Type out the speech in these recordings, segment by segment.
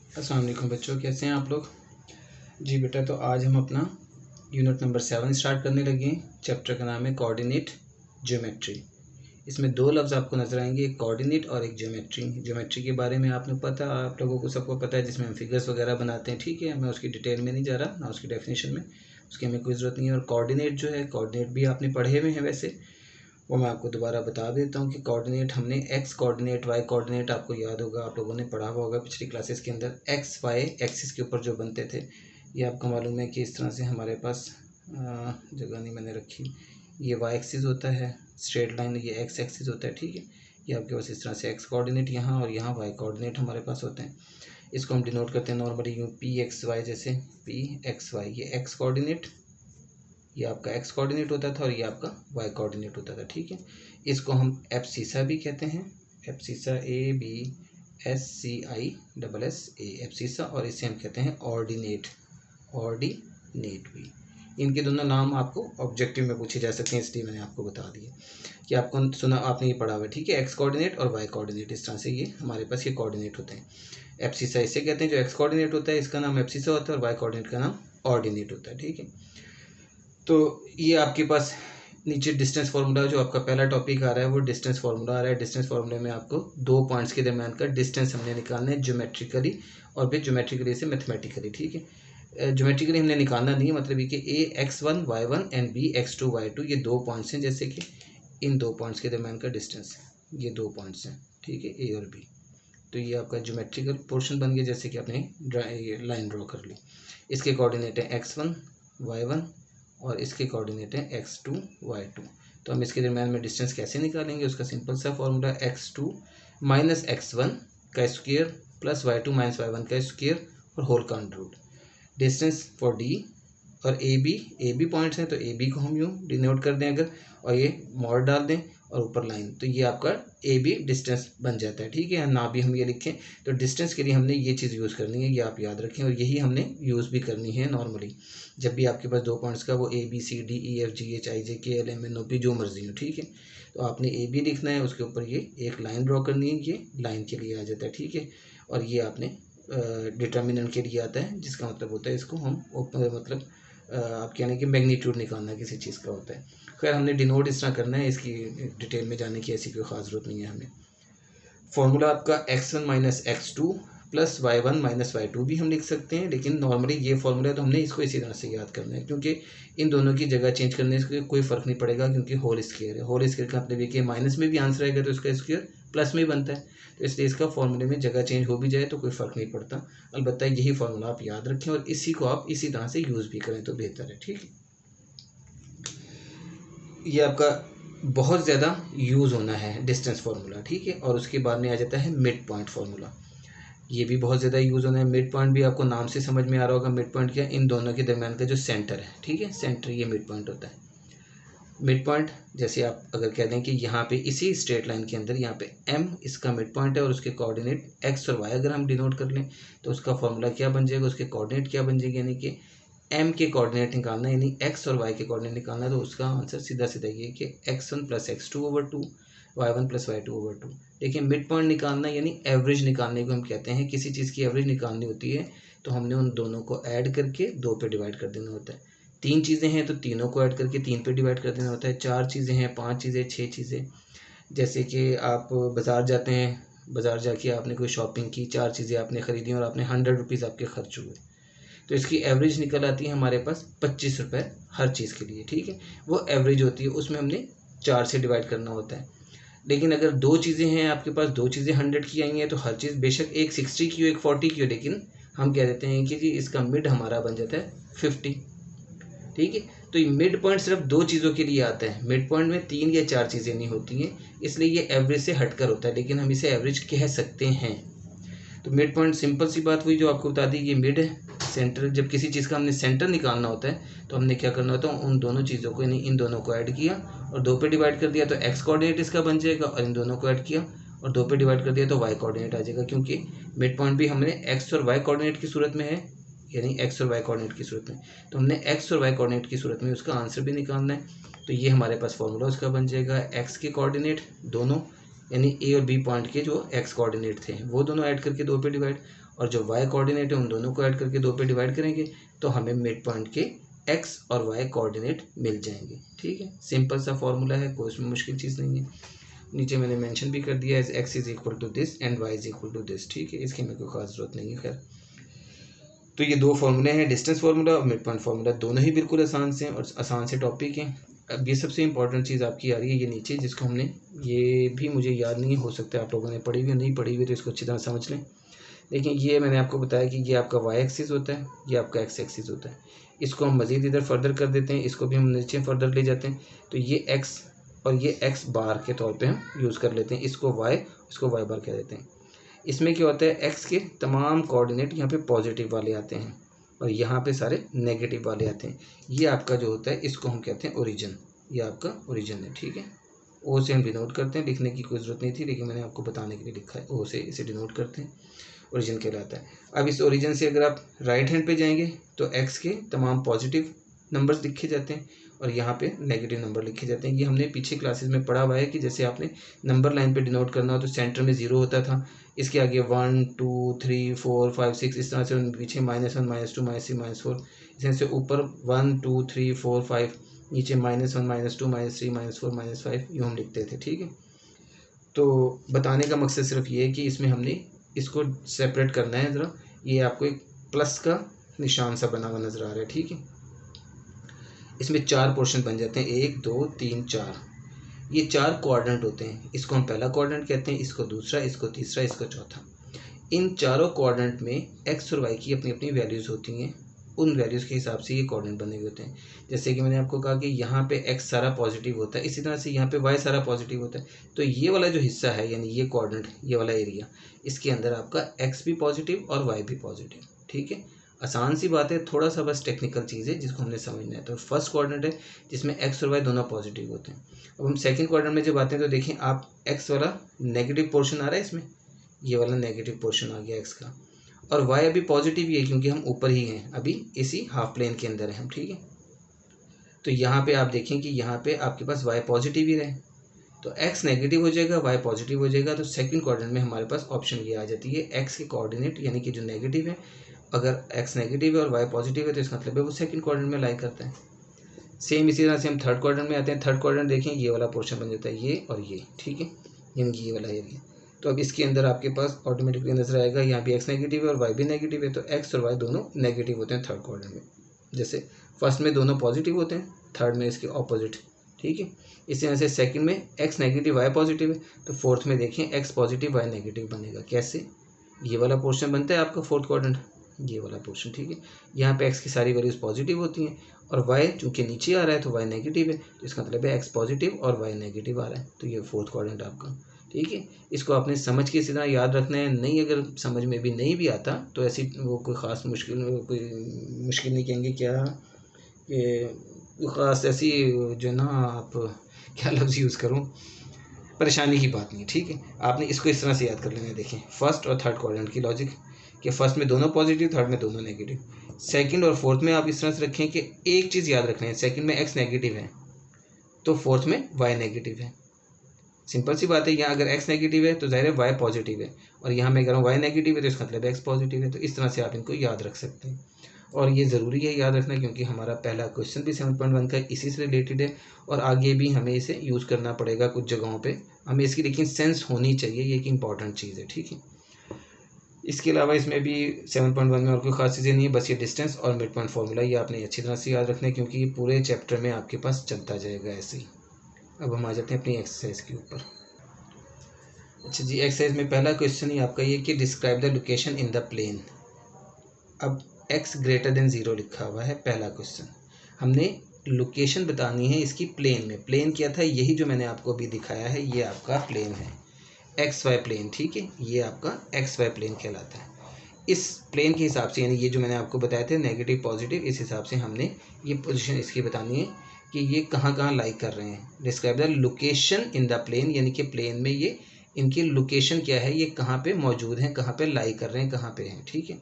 अस्सलाम वालेकुम बच्चों, कैसे हैं आप लोग। जी बेटा, तो आज हम अपना यूनिट नंबर 7 स्टार्ट करने लगे हैं। चैप्टर का नाम है कोऑर्डिनेट ज्योमेट्री। इसमें दो लफ्ज़ आपको नज़र आएंगे, एक कोऑर्डिनेट और एक ज्योमेट्री। ज्योमेट्री के बारे में आपने पता, आप लोगों को सबको पता है, जिसमें हम फिगर्स वगैरह बनाते हैं। ठीक है, मैं उसकी डिटेल में नहीं जा रहा, ना उसकी डेफिनेशन में, उसकी हमें कोई ज़रूरत नहीं है। और कोऑर्डिनेट जो है, कोऑर्डिनेट भी आपने पढ़े हुए हैं वैसे, वो मैं आपको दोबारा बता देता हूँ कि कोऑर्डिनेट हमने एक्स कोऑर्डिनेट, वाई कोऑर्डिनेट, आपको याद होगा, आप लोगों ने पढ़ा हुआ होगा पिछली क्लासेस के अंदर। एक्स वाई एक्सिस के ऊपर जो बनते थे, ये आपको मालूम है कि इस तरह से हमारे पास जगह नहीं मैंने रखी, ये वाई एक्सिस होता है, स्ट्रेट लाइन, ये एक्स एक्सिस होता है। ठीक है, ये आपके पास इस तरह से एक्स कोऑर्डिनेट यहाँ और यहाँ वाई कोऑर्डिनेट हमारे पास होते हैं। इसको हम डिनोट करते हैं नॉर्मली यूँ पी एक्स वाई, जैसे पी एक्स वाई, ये एक्स कोऑर्डिनेट, ये आपका एक्स कोऑर्डिनेट होता था और ये आपका वाई कोऑर्डिनेट होता था। ठीक है, इसको हम एब्सिसा भी कहते हैं, abscissa, A B S C I double S A, abscissa. और इसे हम कहते हैं ऑर्डिनेट, ऑर्डिनेट भी। इनके दोनों नाम आपको ऑब्जेक्टिव में पूछे जा सकते हैं, इसलिए मैंने आपको बता दिया कि आपको सुना, आपने ये पढ़ा हुआ है। ठीक है, एक्स कोऑर्डिनेट और वाई कोऑर्डिनेट, इस तरह से ये हमारे पास ये कोऑर्डिनेट होते हैं। एब्सिसा इसे कहते हैं, जो एक्स कोऑर्डिनेट होता है इसका नाम एब्सिसा होता है और वाई कोऑर्डिनेट का नाम ऑर्डिनेट होता है। ठीक है, तो ये आपके पास नीचे डिस्टेंस फार्मूला, जो आपका पहला टॉपिक आ रहा है वो डिस्टेंस फार्मूला आ रहा है। डिस्टेंस फार्मूले में आपको दो पॉइंट्स के दरमियान का डिस्टेंस हमने निकालना है ज्योमेट्रिकली, और फिर ज्योमेट्रिकली से मैथमेटिकली। ठीक है, ज्योमेट्रिकली हमने निकालना नहीं है, मतलब ये कि ए x1 y1 and B x2 y2, ये दो पॉइंट्स हैं, जैसे कि इन दो पॉइंट्स के दरमियान का डिस्टेंस, ये दो पॉइंट्स हैं। ठीक है, ए और बी, तो ये आपका ज्योमेट्रिकल पोर्शन बन गया, जैसे कि आपने लाइन ड्रॉ कर ली। इसके कोऑर्डिनेट है x1 y1 और इसके कोऑर्डिनेट है x2 y2। तो हम इसके दरम्यान में डिस्टेंस कैसे निकालेंगे, उसका सिंपल सा फॉर्मूला, x2 माइनस x1 का square plus y2 minus y1 का स्क्वायर और होल का under root. Distance for D और ए बी पॉइंट्स हैं, तो ए बी को हम यूँ डिनोट कर दें अगर, और ये मॉड डाल दें और ऊपर लाइन, तो ये आपका ए बी डिस्टेंस बन जाता है। ठीक है, ना भी हम ये लिखें, तो डिस्टेंस के लिए हमने ये चीज़ यूज़ करनी है, ये आप याद रखें, और यही हमने यूज़ भी करनी है नॉर्मली जब भी आपके पास दो पॉइंट्स का वो A B C D E F G H I J K L M N O P जो मर्जी हो। ठीक है, तो आपने ए बी लिखना है, उसके ऊपर ये एक लाइन ड्रॉ करनी है, ये लाइन के लिए आ जाता है। ठीक है, और ये आपने डिटर्मिनेंट के लिए आता है, जिसका मतलब होता है इसको हम मतलब आप कहने की मैग्नीट्यूड निकालना किसी चीज़ का होता है। खैर, हमने डिनोट इस तरह करना है, इसकी डिटेल में जाने की ऐसी कोई ख़ास ज़रूरत नहीं है हमें। फॉर्मूला आपका x1 minus x two plus y1 minus y2 भी हम लिख सकते हैं, लेकिन नॉर्मली ये फॉर्मूला तो हमने इसको इसी तरह से याद करना है, क्योंकि इन दोनों की जगह चेंज करने से कोई फ़र्क नहीं पड़ेगा, क्योंकि होल स्क्वायर है। होल स्क्वायर का मतलब ये कि माइनस में भी आंसर आएगा तो इसका स्क्वायर प्लस में ही बनता है, तो इसलिए इसका फॉर्मूले में जगह चेंज हो भी जाए तो कोई फ़र्क नहीं पड़ता। अलबत्ता यही फॉर्मूला आप याद रखें और इसी को आप इसी तरह से यूज़ भी करें तो बेहतर है। ठीक है, ये आपका बहुत ज़्यादा यूज़ होना है डिस्टेंस फार्मूला। ठीक है, और उसके बाद में आ जाता है मिड पॉइंट फार्मूला, ये भी बहुत ज़्यादा यूज़ होना है। मिड पॉइंट भी आपको नाम से समझ में आ रहा होगा, मिड पॉइंट क्या, इन दोनों के दरमियान का जो सेंटर है। ठीक है, सेंटर, ये मिड पॉइंट होता है। मिड पॉइंट जैसे आप अगर कह दें कि यहाँ पे इसी स्ट्रेट लाइन के अंदर यहाँ पे m इसका मिड पॉइंट है और उसके कोऑर्डिनेट x और y अगर हम डिनोट कर लें तो उसका फॉर्मूला क्या बन जाएगा, उसके कोऑर्डिनेट क्या बन जाएगी, यानी कि m के कोऑर्डिनेट निकालना, यानी x और y के कोऑर्डिनेट निकालना, तो उसका आंसर सीधा सीधा ये कि x1 plus x2 over 2 y1 plus y2 over 2। देखिए, मिड पॉइंट निकालना यानी एवरेज निकालने को हम कहते हैं। किसी चीज़ की एवरेज निकालनी होती है तो हमने उन दोनों को ऐड करके दो पे डिवाइड कर देना होता है। तीन चीज़ें हैं तो तीनों को ऐड करके तीन पे डिवाइड कर देना होता है। चार चीज़ें हैं, पांच चीज़ें, छह चीज़ें, जैसे कि आप बाज़ार जाते हैं, बाज़ार जाके आपने कोई शॉपिंग की, चार चीज़ें आपने ख़रीदी और आपने 100 रुपीज़ आपके खर्च हुए, तो इसकी एवरेज निकल आती है हमारे पास 25 रुपये हर चीज़ के लिए। ठीक है, वो एवरेज होती है, उसमें हमने चार से डिवाइड करना होता है। लेकिन अगर दो चीज़ें हैं आपके पास, दो चीज़ें 100 की आई हैं, तो हर चीज़ बेशक एक 60 की हो एक 40 की हो, लेकिन हम कह देते हैं कि जी इसका मिड हमारा बन जाता है 50। ठीक है, तो ये मिड पॉइंट सिर्फ दो चीज़ों के लिए आता है, मिड पॉइंट में तीन या चार चीज़ें नहीं होती हैं, इसलिए ये एवरेज से हटकर होता है, लेकिन हम इसे एवरेज कह सकते हैं। तो मिड पॉइंट सिंपल सी बात हुई जो आपको बता दी, ये मिड है। सेंटर, जब किसी चीज़ का हमने सेंटर निकालना होता है तो हमने क्या करना होता है, उन दोनों चीज़ों को यानी इन दोनों को ऐड किया और दो पे डिवाइड कर दिया तो एक्स कोऑर्डिनेट इसका बन जाएगा, और इन दोनों को ऐड किया और दो पे डिवाइड कर दिया तो वाई कोऑर्डिनेट आ जाएगा, क्योंकि मिड पॉइंट भी हमने एक्स और वाई कोऑर्डिनेट की सूरत में है, यानी एक्स और वाई कोऑर्डिनेट की सूरत में, तो हमने एक्स और वाई कोऑर्डिनेट की सूरत में उसका आंसर भी निकालना है। तो ये हमारे पास फॉर्मूला उसका बन जाएगा, एक्स के कोऑर्डिनेट दोनों यानी ए और बी पॉइंट के जो एक्स कोऑर्डिनेट थे वो दोनों ऐड करके दो पे डिवाइड, और जो y कोऑर्डिनेट है उन दोनों को ऐड करके 2 पे डिवाइड करेंगे तो हमें मिड पॉइंट के x और y कोऑर्डिनेट मिल जाएंगे। ठीक है, सिंपल सा फॉर्मूला है, कोई इसमें मुश्किल चीज़ नहीं है। नीचे मैंने मेंशन भी कर दिया है x is equal to this and y is equal to this. ठीक है, इसकी मेरे को खास जरूरत नहीं है। खैर, तो ये दो फॉर्मूले हैं, डिस्टेंस फार्मूला और मिड पॉइंट फार्मूला, दोनों ही बिल्कुल आसान से हैं और आसान से टॉपिक हैं। अब ये सबसे इंपॉर्टेंट चीज़ आपकी आ रही है ये नीचे, जिसको हमने, ये भी मुझे याद नहीं, हो सकता है आप लोगों ने पढ़ी हुई नहीं पढ़ी हुई, तो इसको अच्छी तरह समझ लें। देखिए, ये मैंने आपको बताया कि ये आपका y एक्सिस होता है, ये आपका x एक्सिस होता है। इसको हम मज़ीद इधर फर्दर कर देते हैं, इसको भी हम नीचे फर्दर ले जाते हैं, तो ये x और ये x बार के तौर पे हम यूज़ कर लेते हैं, इसको y, इसको y बार कह देते हैं। इसमें क्या होता है, x के तमाम कोऑर्डिनेट यहाँ पे पॉजिटिव वाले आते हैं और यहाँ पे सारे नेगेटिव वाले आते हैं। ये आपका जो होता है इसको हम कहते हैं ओरिजिन, ये आपका ओरिजिन है। ठीक है, ओ से हम डिनोट करते हैं, लिखने की कोई ज़रूरत नहीं थी लेकिन मैंने आपको बताने के लिए लिखा है, ओ से इसे डिनोट करते हैं, ओरिजिन कहलाता है। अब इस ओरिजिन से अगर आप राइट हैंड पे जाएंगे तो एक्स के तमाम पॉजिटिव नंबर्स लिखे जाते हैं और यहाँ पे नेगेटिव नंबर लिखे जाते हैं। ये हमने पीछे क्लासेस में पढ़ा हुआ है कि जैसे आपने नंबर लाइन पे डिनोट करना हो तो सेंटर में 0 होता था, इसके आगे 1 2 3 4 5 6 इस तरह से, पीछे -1 -2 -3 -4, इस तरह से ऊपर 1 2 3 4 5, नीचे -1 -2 -3 -4 -5 यूँ हम लिखते थे। ठीक है, तो बताने का मकसद सिर्फ ये है कि इसमें हमने इसको सेपरेट करना है ज़रा। ये आपको एक प्लस का निशान सा बना हुआ नज़र आ रहा है। ठीक है, इसमें 4 पोर्शन बन जाते हैं, 1 2 3 4। ये 4 कोऑर्डिनेट होते हैं, इसको हम पहला कोऑर्डिनेट कहते हैं, इसको दूसरा, इसको तीसरा, इसको चौथा। इन चारों कोऑर्डिनेट में एक्स और वाई की अपनी अपनी वैल्यूज़ होती हैं, उन वैल्यूज़ के हिसाब से ये कोऑर्डिनेट बने हुए होते हैं। जैसे कि मैंने आपको कहा कि यहाँ पे एक्स सारा पॉजिटिव होता है, इसी तरह से यहाँ पे वाई सारा पॉजिटिव होता है। तो ये वाला जो हिस्सा है, यानी ये कोऑर्डिनेट, ये वाला एरिया, इसके अंदर आपका एक्स भी पॉजिटिव और वाई भी पॉजिटिव। ठीक है, आसान सी बात है, थोड़ा सा बस टेक्निकल चीज़ है जिसको हमने समझना है। तो फर्स्ट कोऑर्डिनेट है जिसमें एक्स और वाई दोनों पॉजिटिव होते हैं। अब हम सेकंड कोऑर्डिनेट में जब आते हैं तो देखें आप, एक्स वाला नेगेटिव पोर्शन आ रहा है इसमें, ये वाला नेगेटिव पोर्शन आ गया एक्स का, और वाई अभी पॉजिटिव ही है क्योंकि हम ऊपर ही हैं, अभी इसी हाफ प्लेन के अंदर हैं हम। ठीक है, तो यहाँ पे आप देखें कि यहाँ पे आपके पास वाई पॉजिटिव ही रहे, तो एक्स नेगेटिव हो जाएगा, वाई पॉजिटिव हो जाएगा। तो सेकंड कोऑर्डिनेट में हमारे पास ऑप्शन ये आ जाती है, एक्स के कोऑर्डिनेट यानी कि जो नेगेटिव है, अगर एक्स नेगेटिव है और वाई पॉजिटिव है तो इसका मतलब है वो सेकंड कोऑर्डिनेट में लाई करता है। सेम इसी तरह से हम थर्ड कोऑर्डिनेट में आते हैं। थर्ड कोऑर्डिनेट देखें, ये वाला पोर्शन बन जाता है, ये और ये। ठीक है, यानी कि ये वाला एरिया। तो अब इसके अंदर आपके पास ऑटोमेटिकली नजर आएगा, यहाँ भी एक्स नेगेटिव है और वाई भी नेगेटिव है, तो एक्स और वाई दोनों नेगेटिव होते हैं थर्ड कोऑर्डिनेट में। जैसे फर्स्ट में दोनों पॉजिटिव होते हैं, थर्ड में इसके ऑपोजिट। ठीक है, इसी तरह से सेकंड में एक्स नेगेटिव वाई पॉजिटिव है, तो फोर्थ में देखें एक्स पॉजिटिव वाई नेगेटिव बनेगा। कैसे, ये वाला पोर्शन बनता है आपका फोर्थ क्वाड्रेंट, ये वाला पोर्शन। ठीक है, यहाँ पे एक्स की सारी वैल्यूज पॉजिटिव होती हैं और वाई चूँकि नीचे आ रहा है तो वाई नेगेटिव है, तो इसका मतलब है एक्स पॉजिटिव और वाई नेगेटिव आ रहा है, तो ये फोर्थ क्वाड्रेंट आपका। ठीक है, इसको आपने समझ के इसी तरह याद रखना है। नहीं, अगर समझ में भी नहीं भी आता तो ऐसी वो कोई ख़ास मुश्किल, कोई मुश्किल नहीं कहेंगे क्या, कि ख़ास ऐसी जो ना, आप क्या लफ्ज़ यूज़ करूँ, परेशानी की बात नहीं है। ठीक है, आपने इसको इस तरह से याद कर लेना है। देखें फर्स्ट और थर्ड क्वाड्रेंट की लॉजिक, कि फर्स्ट में दोनों पॉजिटिव, थर्ड में दोनों नेगेटिव। सेकंड और फोर्थ में आप इस तरह से रखें कि एक चीज़ याद रखना है, सेकंड में एक्स नेगेटिव है तो फोर्थ में वाई नेगेटिव है। सिंपल सी बात है, यहाँ अगर एक्स नेगेटिव है तो ज़ाहिर है वाई पॉजिटिव है, और यहाँ मैं कह रहा हूँ वाई नेगेटिव है तो इसका मतलब एक्स पॉजिटिव है। तो इस तरह से आप इनको याद रख सकते हैं, और ये ज़रूरी है याद रखना क्योंकि हमारा पहला क्वेश्चन भी 7.1 का इसी से रिलेटेड है, और आगे भी हमें इसे यूज़ करना पड़ेगा कुछ जगहों पे, हमें इसकी लेकिन सेंस होनी चाहिए, ये एक इंपॉर्टेंट चीज़ है। ठीक है, इसके अलावा इसमें भी 7.1 में और कोई खास चीज़ें नहीं है, बस ये डिस्टेंस और मिड पॉइंट फार्मूला, ये आपने अच्छी तरह से याद रखना है क्योंकि ये पूरे चैप्टर में आपके पास चलता जाएगा ऐसे ही। अब हम आ जाते हैं अपनी एक्सरसाइज के ऊपर। अच्छा जी, एक्सरसाइज में पहला क्वेश्चन ही आपका ये कि describe the location in the plane. अब x ग्रेटर देन 0 लिखा हुआ है, पहला क्वेश्चन। हमने लोकेशन बतानी है इसकी प्लेन में। प्लेन क्या था, यही जो मैंने आपको अभी दिखाया है, ये आपका प्लेन है, एक्स वाई प्लेन। ठीक है, ये आपका एक्स वाई प्लेन कहलाता है। इस प्लेन के हिसाब से, यानी ये जो मैंने आपको बताए थे नेगेटिव पॉजिटिव, इस हिसाब से हमने ये पोजीशन इसकी बतानी है कि ये कहाँ कहाँ लाई कर रहे हैं। Describe the location in the plane, यानी कि प्लेन में ये इनकी लोकेशन क्या है, ये कहाँ पे मौजूद हैं, कहाँ पे लाई कर रहे हैं, कहाँ पे हैं। ठीक है,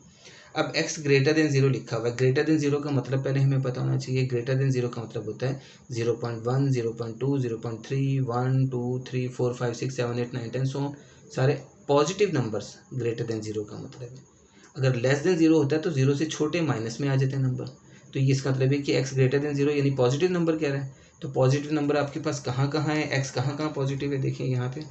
अब x ग्रेटर देन 0 लिखा हुआ है। ग्रेटर देन 0 का मतलब पहले हमें पता होना चाहिए। ग्रेटर देन 0 का मतलब होता है 0.1 0.2 0.3 1 2 3 4 5 6 7 8 9 10 सो सारे पॉजिटिव नंबर्स ग्रेटर देन 0 का मतलब है। अगर लेस देन 0 होता है तो 0 से छोटे माइनस में आ जाते हैं नंबर। तो ये इसका मतलब है कि x ग्रेटर देन 0 यानी पॉजिटिव नंबर कह रहा है। तो पॉजिटिव नंबर आपके पास कहाँ कहाँ है, x कहाँ कहाँ पॉजिटिव है, देखिए यहाँ पे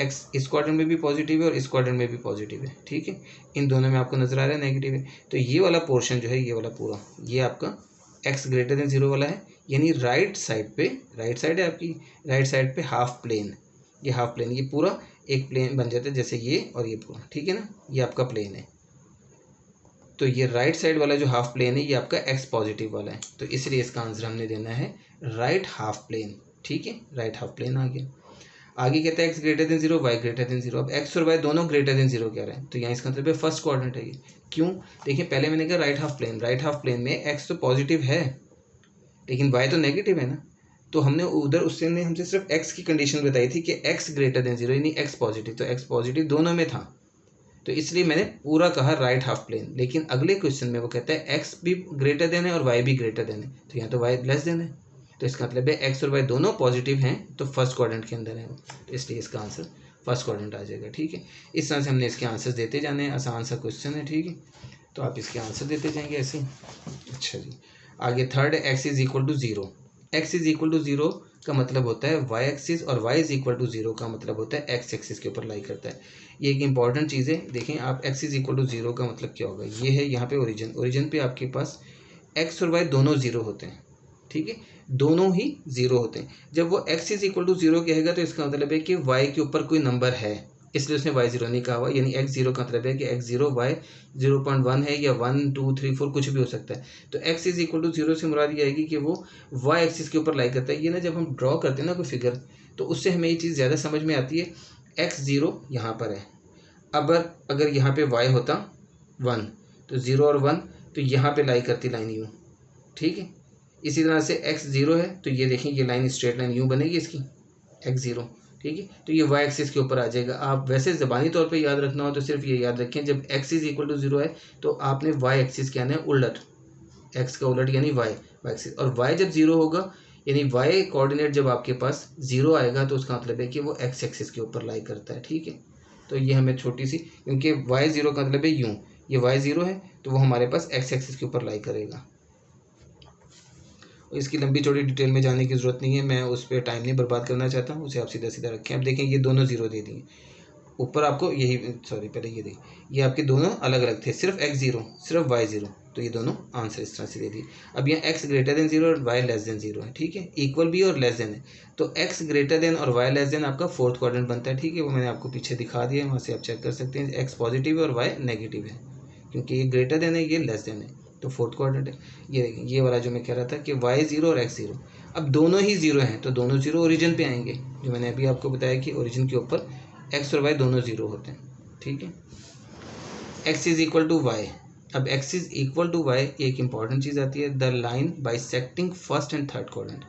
x इस क्वाड्रेंट में भी पॉजिटिव है और इस क्वाड्रेंट में भी पॉजिटिव है, ठीक है। इन दोनों में आपको नजर आ रहा है नेगेटिव है। तो ये वाला पोर्शन जो है, ये वाला पूरा, ये आपका x ग्रेटर देन 0 वाला है, यानी राइट साइड पे, राइट साइड है आपकी, राइट साइड पे हाफ प्लेन, ये हाफ प्लेन, ये पूरा एक प्लेन बन जाता है जैसे ये और ये पूरा, ठीक है ना, ये आपका प्लेन है। तो ये राइट साइड वाला जो हाफ प्लेन है ये आपका x पॉजिटिव वाला है, तो इसलिए इसका आंसर हमने देना है राइट हाफ प्लेन, ठीक है, राइट हाफ प्लेन आ गया। आगे कहता है x greater than 0, y greater than 0। अब x और y दोनों ग्रेटर देन 0 कह रहे हैं, तो यहाँ इसका मतलब है फर्स्ट क्वाड्रेंट है ये। क्यों, देखिए पहले मैंने कहा right half plane, right half plane में x तो पॉजिटिव है लेकिन y तो नेगेटिव है ना, तो हमने उधर उससे ने हमसे सिर्फ x की कंडीशन बताई थी कि x ग्रेटर देन 0 यानी x पॉजिटिव, तो x पॉजिटिव दोनों में था, तो इसलिए मैंने पूरा कहा राइट हाफ प्लेन। लेकिन अगले क्वेश्चन में वो कहता है x भी ग्रेटर देन है और y भी ग्रेटर देन है, तो यहाँ तो y लेस देन है, तो इसका मतलब है x और y दोनों पॉजिटिव हैं, तो फर्स्ट क्वाड्रेंट के अंदर है वो, तो इसलिए इसका आंसर फर्स्ट क्वाड्रेंट आ जाएगा, ठीक है। इस तरह से हमने इसके आंसर्स देते जाने हैं, आसान सा क्वेश्चन है, ठीक है, तो आप इसके आंसर देते जाएंगे ऐसे। अच्छा जी, आगे थर्ड है x is equal to 0। x is equal to 0 का मतलब होता है y एक्सिस और y इज इक्वल टू 0 का मतलब होता है x एक्सिस के ऊपर लाई करता है। ये एक इंपॉर्टेंट चीज़ है, देखें आप x इज इक्वल टू 0 का मतलब क्या होगा, ये है यहाँ पे ओरिजिन, ओरिजिन पे आपके पास x और y दोनों 0 होते हैं, ठीक है, दोनों ही 0 होते हैं। जब वो x इज इक्वल टू 0 कहेगा तो इसका मतलब है कि y के ऊपर कोई नंबर है, इसलिए उसने y 0 नहीं कहा हुआ, यानी x 0 का मतलब है कि x 0 y 0.1 है या 1 2 3 4 कुछ भी हो सकता है। तो x इज इक्वल टू 0 से मुराद ये आएगी कि वो y एक्सिस के ऊपर लाई करता है। ये ना जब हम ड्रॉ करते हैं ना कोई फिगर, तो उससे हमें ये चीज़ ज़्यादा समझ में आती है। x 0 यहाँ पर है, अब अगर यहाँ पे y होता 1 तो 0 और 1 तो यहाँ पे लाई करती लाइन यूँ, ठीक है। इसी तरह से x 0 है तो ये देखें ये लाइन स्ट्रेट लाइन यूँ बनेगी इसकी x 0, ठीक है, तो ये y एक्सिस के ऊपर आ जाएगा। आप वैसे ज़बानी तौर पे याद रखना हो तो सिर्फ ये याद रखें, जब x इज इक्वल टू 0 है तो आपने y एक्सिस क्या है उलट, x का उलट यानी y एक्सिस, और y जब 0 होगा यानी y कोऑर्डिनेट जब आपके पास 0 आएगा तो उसका मतलब है कि वो x एक्सिस के ऊपर लाई करता है, ठीक है। तो ये हमें छोटी सी, क्योंकि y 0 का मतलब है यूँ, ये y 0 है तो वो हमारे पास x एक्सिस के ऊपर लाई करेगा। इसकी लंबी चौड़ी डिटेल में जाने की ज़रूरत नहीं है, मैं उस पर टाइम नहीं बर्बाद करना चाहता हूँ, उसे आप सीधा सीधा रखें। अब देखें ये दोनों 0 दे दिए, ऊपर आपको यही, सॉरी पहले ये देखिए, ये आपके दोनों अलग अलग थे, सिर्फ x 0 सिर्फ y 0, तो ये दोनों आंसर इस तरह से दे दिए। अब यहाँ x ग्रेटर देन 0 और y लेस देन 0 है, ठीक है, इक्वल भी और लेस देन है, तो x ग्रेटर देन और y लेस देन आपका फोर्थ क्वाड्रेंट बनता है, ठीक है, वो मैंने आपको पीछे दिखा दिया है, वहाँ से आप चेक कर सकते हैं। x पॉजिटिव है और y नेगेटिव है, क्योंकि ये ग्रेटर देन है ये लेस देन है, तो फोर्थ क्वाड्रेंट है। ये वाला जो मैं कह रहा था कि y 0 और x 0, अब दोनों ही 0 हैं तो दोनों 0 ओरिजिन पे आएंगे, जो मैंने अभी आपको बताया कि ओरिजिन के ऊपर x और y दोनों 0 होते हैं, ठीक है। x is equal to Y, अब x is equal to Y एक इंपॉर्टेंट चीज़ आती है, the line bisecting first and third quadrant.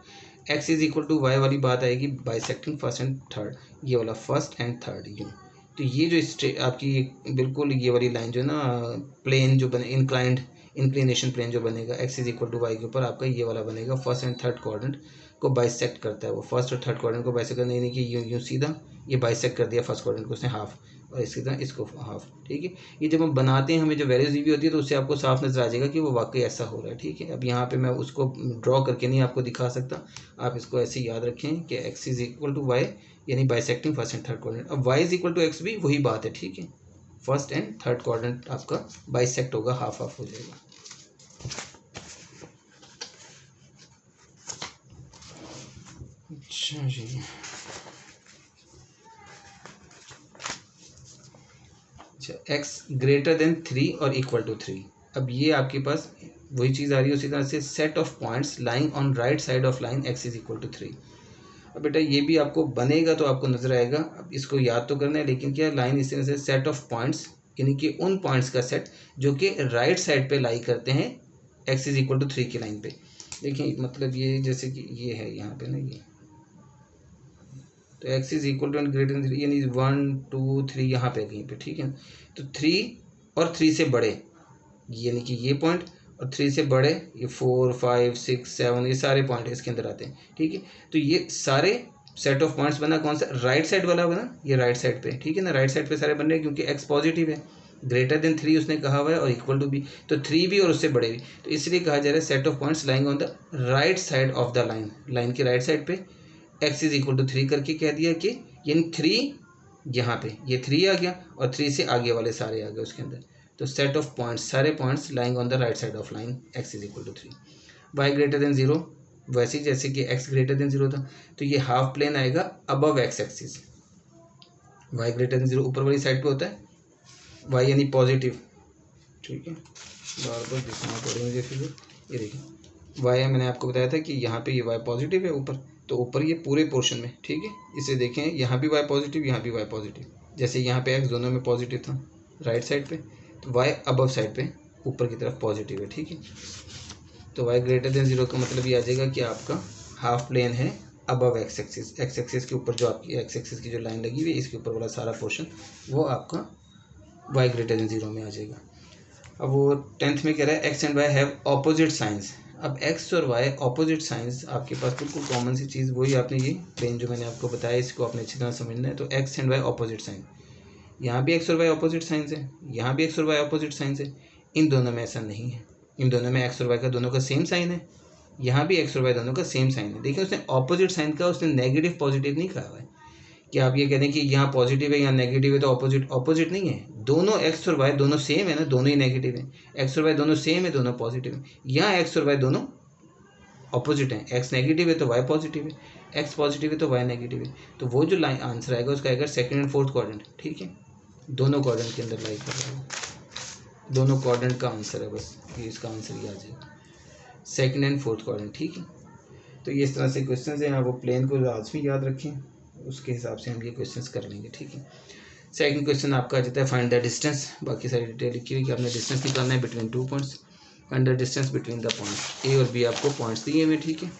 x is equal to Y वाली बात आएगी बाइसेक्टिंग फर्स्ट एंड थर्ड, ये वाला फर्स्ट एंड थर्ड यूँ, तो ये जो आपकी बिल्कुल ये वाली लाइन जो है ना प्लेन जो बने इंक्लिनेशन प्लेन जो बनेगा x is equal to Y के ऊपर आपका ये वाला बनेगा, फर्स्ट एंड थर्ड क्वाड्रेंट को बाइसेक्ट करता है वो, फर्स्ट और थर्ड क्वाड्रेंट को बाइसेक्ट करने यानी कि यूँ सीधा ये बाइसेक्ट कर दिया फर्स्ट क्वाड्रेंट को उसने हाफ, और इसी तरह इसको हाफ, ठीक है। ये जब हम बनाते हैं हमें जो वैल्यूज दी हुई होती है तो उससे आपको साफ नजर आ जाएगा कि वो वाकई ऐसा हो रहा है, ठीक है। अब यहाँ पे मैं उसको ड्रॉ करके नहीं आपको दिखा सकता, आप इसको ऐसे याद रखें कि x is equal to y यानी bisecting first and third quadrant. अब y is equal to x भी वही बात है, ठीक है, फर्स्ट एंड थर्ड क्वाड्रेंट आपका बाइसेक्ट होगा, हाफ हाफ हो जाएगा। अच्छा जी, x ग्रेटर देन 3 और इक्वल टू 3, अब ये आपके पास वही चीज़ आ रही है उसी तरह से, set of points lying on right side of line x is equal to 3। अब बेटा ये भी आपको बनेगा तो आपको नजर आएगा, अब इसको याद तो करना है, लेकिन क्या लाइन इस तरह से सेट ऑफ पॉइंट्स यानी कि उन पॉइंट्स का सेट जो कि राइट साइड पे लाई करते हैं x इज इक्वल टू 3 की लाइन पे। देखिए मतलब ये जैसे कि ये है यहाँ पे ना, ये तो x is equal to greater than 3 यानी 1 2 3 यहाँ पे कहीं पे, ठीक है। तो 3 और 3 से बड़े यानी कि ये पॉइंट, और 3 से बड़े ये 4 5 6 7 ये सारे पॉइंट इसके अंदर आते हैं, ठीक है। तो ये सारे सेट ऑफ पॉइंट्स बना कौन सा, राइट साइड वाला बना, ये राइट साइड पे, ठीक है ना, राइट साइड पे सारे बन रहे हैं क्योंकि x पॉजिटिव है, ग्रेटर देन 3 उसने कहा हुआ है और इक्वल टू भी, तो 3 भी और उससे बड़े भी, तो इसलिए कहा जा रहा है set of points lying on the right side of the line, line के राइट साइड पे x इज इक्वल टू 3 करके कह दिया कि यानी 3 यहाँ पे ये 3 आ गया और 3 से आगे वाले सारे आ गए उसके अंदर, तो सेट ऑफ पॉइंट्स सारे points lying on the right side of line x is equal to 3। y greater than 0, वैसे ही जैसे कि x ग्रेटर देन 0 था, तो ये हाफ प्लेन आएगा above x axis. y greater than 0 ऊपर वाली साइड पे होता है, y यानी पॉजिटिव, ठीक है, बार बार दिखाना पड़ेगा मुझे फिगर। ये देखिए y है, मैंने आपको बताया था कि यहाँ पे ये y पॉजिटिव है ऊपर, तो ऊपर ये पूरे पोर्शन में, ठीक है। इसे देखें यहाँ भी y पॉजिटिव, यहाँ भी y पॉजिटिव, जैसे यहाँ पे x दोनों में पॉजिटिव था राइट साइड पे, तो y अबव साइड पे ऊपर की तरफ पॉजिटिव है, ठीक है। तो y ग्रेटर देन 0 का मतलब ये आ जाएगा कि आपका हाफ प्लेन है above x axis, x axis के ऊपर जो आपकी x एक्सिस की जो लाइन लगी हुई है इसके ऊपर वाला सारा पोर्शन वो आपका y ग्रेटर देन 0 में आ जाएगा। अब वो 10th में कह रहा है x and y have opposite science. अब x और y ऑपोजिट साइंस आपके पास बिल्कुल कॉमन सी चीज़, वही आपने ये प्लेन जो मैंने आपको बताया इसको आपने अच्छी तरह समझना है। तो x and y opposite sign, यहाँ भी x और y ऑपोजिट साइंस है, यहाँ भी x और y ऑपोजिट साइंस है, इन दोनों में ऐसा नहीं है, इन दोनों में x और y का दोनों का सेम साइन है, यहाँ भी x और y दोनों का सेम साइन है। देखिए उसने ऑपोजिट साइन का, उसने नेगेटिव पॉजिटिव नहीं कहा हुआ है कि आप ये कह दें कि यहाँ पॉजिटिव है यहाँ नेगेटिव है तो ऑपोजिट, ऑपोजिट नहीं है, दोनों x और y दोनों सेम है ना, दोनों ही नेगेटिव है, x और y दोनों सेम है, दोनों पॉजिटिव है। यहाँ x और y दोनों ऑपोजिट हैं, x नेगेटिव है तो y पॉजिटिव है, x पॉजिटिव है तो y नेगेटिव है, तो वो जो लाइन आंसर आएगा उसका आएगा सेकंड एंड फोर्थ क्वाड्रेंट, ठीक है, दोनों क्वाड्रेंट के अंदर लाई कर रहा है, दोनों क्वाड्रेंट का आंसर है, बस ये इसका आंसर ही आ जाएगा सेकंड एंड फोर्थ क्वाड्रेंट, ठीक है। तो ये इस तरह से क्वेश्चन हैं, आप वो प्लेन को लाजमी याद रखें, उसके हिसाब से हम ये क्वेश्चंस कर लेंगे, ठीक है। सेकंड क्वेश्चन आपका आ जाता है फाइंड द डिस्टेंस, बाकी सारी डिटेल लिखी हुई कि आपने डिस्टेंस निकालना है between 2 points, find the distance between the points A और बी, आपको पॉइंट्स दिए हुए, ठीक है,